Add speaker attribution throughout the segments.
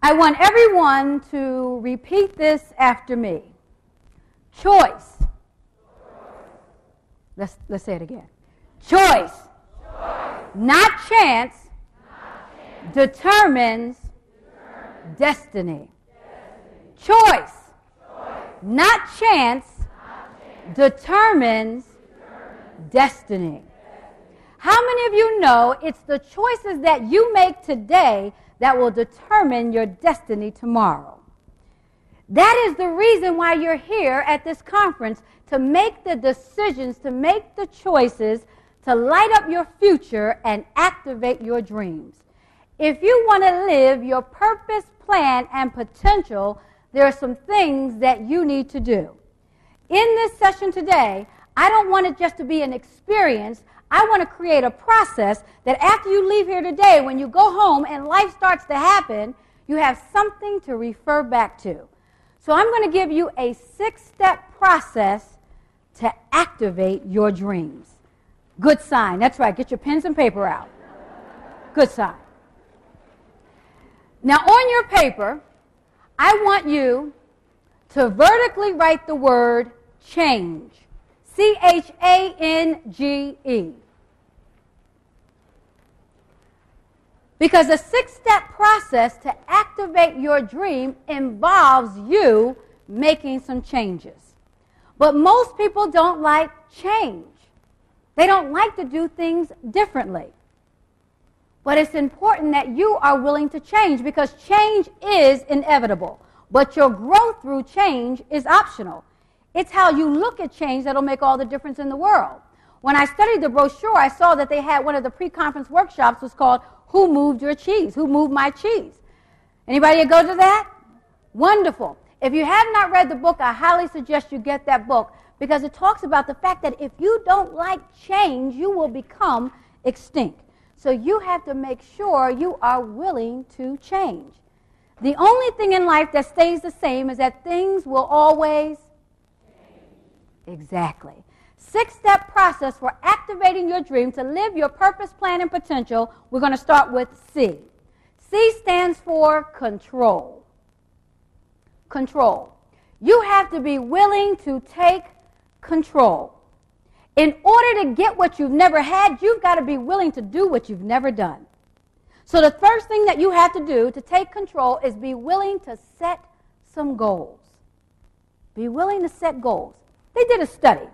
Speaker 1: I want everyone to repeat this after me. Choice. Let's say it again. Choice. Not chance. Determines destiny. Choice. Not chance. Determines destiny. How many of you know it's the choices that you make today that will determine your destiny tomorrow? That is the reason why you're here at this conference, to make the decisions, to make the choices, to light up your future and activate your dreams. If you want to live your purpose, plan, and potential, there are some things that you need to do. In this session today, I don't want it just to be an experience. I want to create a process that after you leave here today, when you go home and life starts to happen, you have something to refer back to. So I'm going to give you a 6-step process to activate your dreams. Good sign. That's right. Get your pens and paper out. Good sign. Now on your paper, I want you to vertically write the word change. C-H-A-N-G-E. Because a 6-step process to activate your dream involves you making some changes. But most people don't like change. They don't like to do things differently. But it's important that you are willing to change, because change is inevitable. But your growth through change is optional. It's how you look at change that'll make all the difference in the world. When I studied the brochure, I saw that they had one of the pre-conference workshops was called Who Moved Your Cheese? Who Moved My Cheese? Anybody go to that? Wonderful. If you have not read the book, I highly suggest you get that book, because it talks about the fact that if you don't like change, you will become extinct. So you have to make sure you are willing to change. The only thing in life that stays the same is that things will always change. Exactly. 6-step process for activating your dream to live your purpose, plan, and potential. We're going to start with C. C stands for control. Control. You have to be willing to take control. In order to get what you've never had, you've got to be willing to do what you've never done. So the first thing that you have to do to take control is be willing to set some goals. Be willing to set goals. They did a study,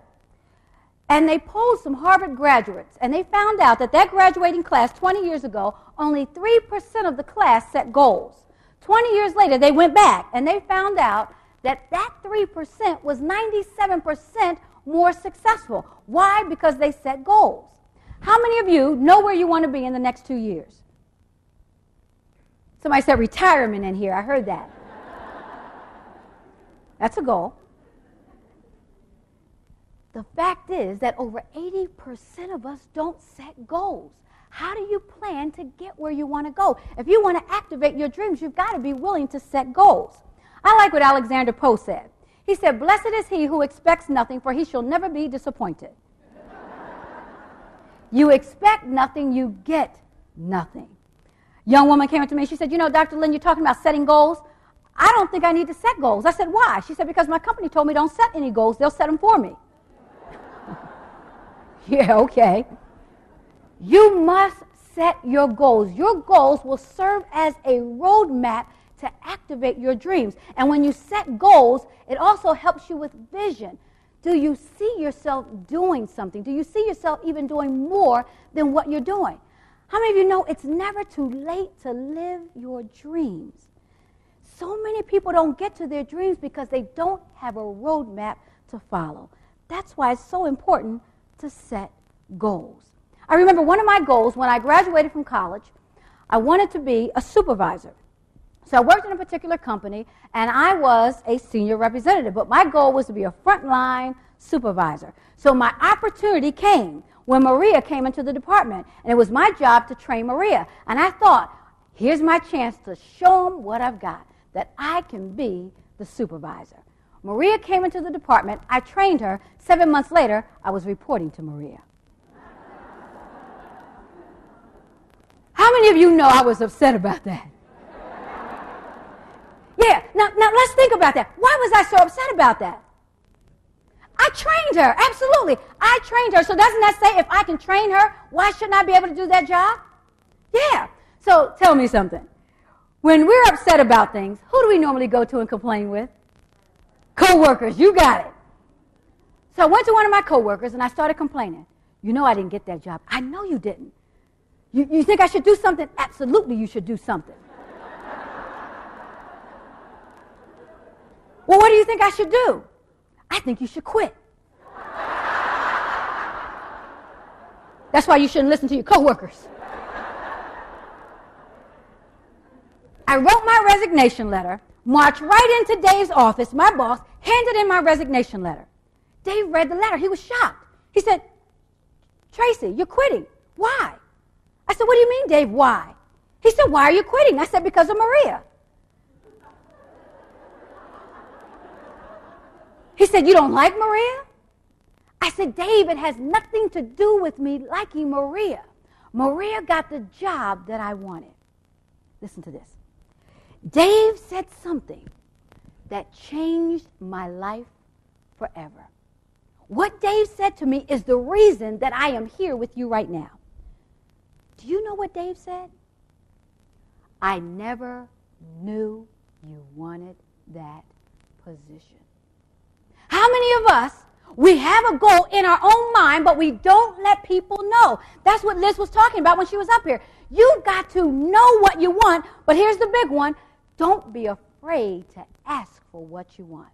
Speaker 1: and they polled some Harvard graduates, and they found out that graduating class 20 years ago, only 3% of the class set goals. 20 years later, they went back, and they found out that 3% was 97% more successful. Why? Because they set goals. How many of you know where you want to be in the next 2 years? Somebody said retirement in here. I heard that. That's a goal. The fact is that over 80% of us don't set goals. How do you plan to get where you want to go? If you want to activate your dreams, you've got to be willing to set goals. I like what Alexander Poe said. He said, "Blessed is he who expects nothing, for he shall never be disappointed." You expect nothing, you get nothing. Young woman came up to me, she said, "You know, Dr. Lynn, you're talking about setting goals. I don't think I need to set goals." I said, "Why?" She said, "Because my company told me don't set any goals, they'll set them for me." Yeah, okay. You must set your goals. Your goals will serve as a roadmap to activate your dreams. And when you set goals, it also helps you with vision. Do you see yourself doing something? Do you see yourself even doing more than what you're doing? How many of you know it's never too late to live your dreams? So many people don't get to their dreams because they don't have a roadmap to follow. That's why it's so important to set goals. I remember one of my goals when I graduated from college, I wanted to be a supervisor. So I worked in a particular company, and I was a senior representative, but my goal was to be a frontline supervisor. So my opportunity came when Maria came into the department, and it was my job to train Maria. And I thought, here's my chance to show them what I've got, that I can be the supervisor. Maria came into the department. I trained her. 7 months later, I was reporting to Maria. How many of you know I was upset about that? think about that. Why was I so upset about that? I trained her. Absolutely. I trained her. So doesn't that say if I can train her, why shouldn't I be able to do that job? Yeah. So tell me something. When we're upset about things, who do we normally go to and complain with? Co-workers. You got it. So I went to one of my co-workers and I started complaining. You know I didn't get that job. I know you didn't. You think I should do something? Absolutely you should do something. Well, what do you think I should do? I think you should quit. That's why you shouldn't listen to your coworkers. I wrote my resignation letter, marched right into Dave's office, my boss, handed in my resignation letter. Dave read the letter. He was shocked. He said, Tracy, you're quitting. Why? I said, what do you mean, Dave, why? He said, why are you quitting? I said, because of Maria. He said, you don't like Maria? I said, Dave, it has nothing to do with me liking Maria. Maria got the job that I wanted. Listen to this. Dave said something that changed my life forever. What Dave said to me is the reason that I am here with you right now. Do you know what Dave said? I never knew you wanted that position. How many of us, we have a goal in our own mind, but we don't let people know? That's what Liz was talking about when she was up here. You've got to know what you want, but here's the big one. Don't be afraid to ask for what you want.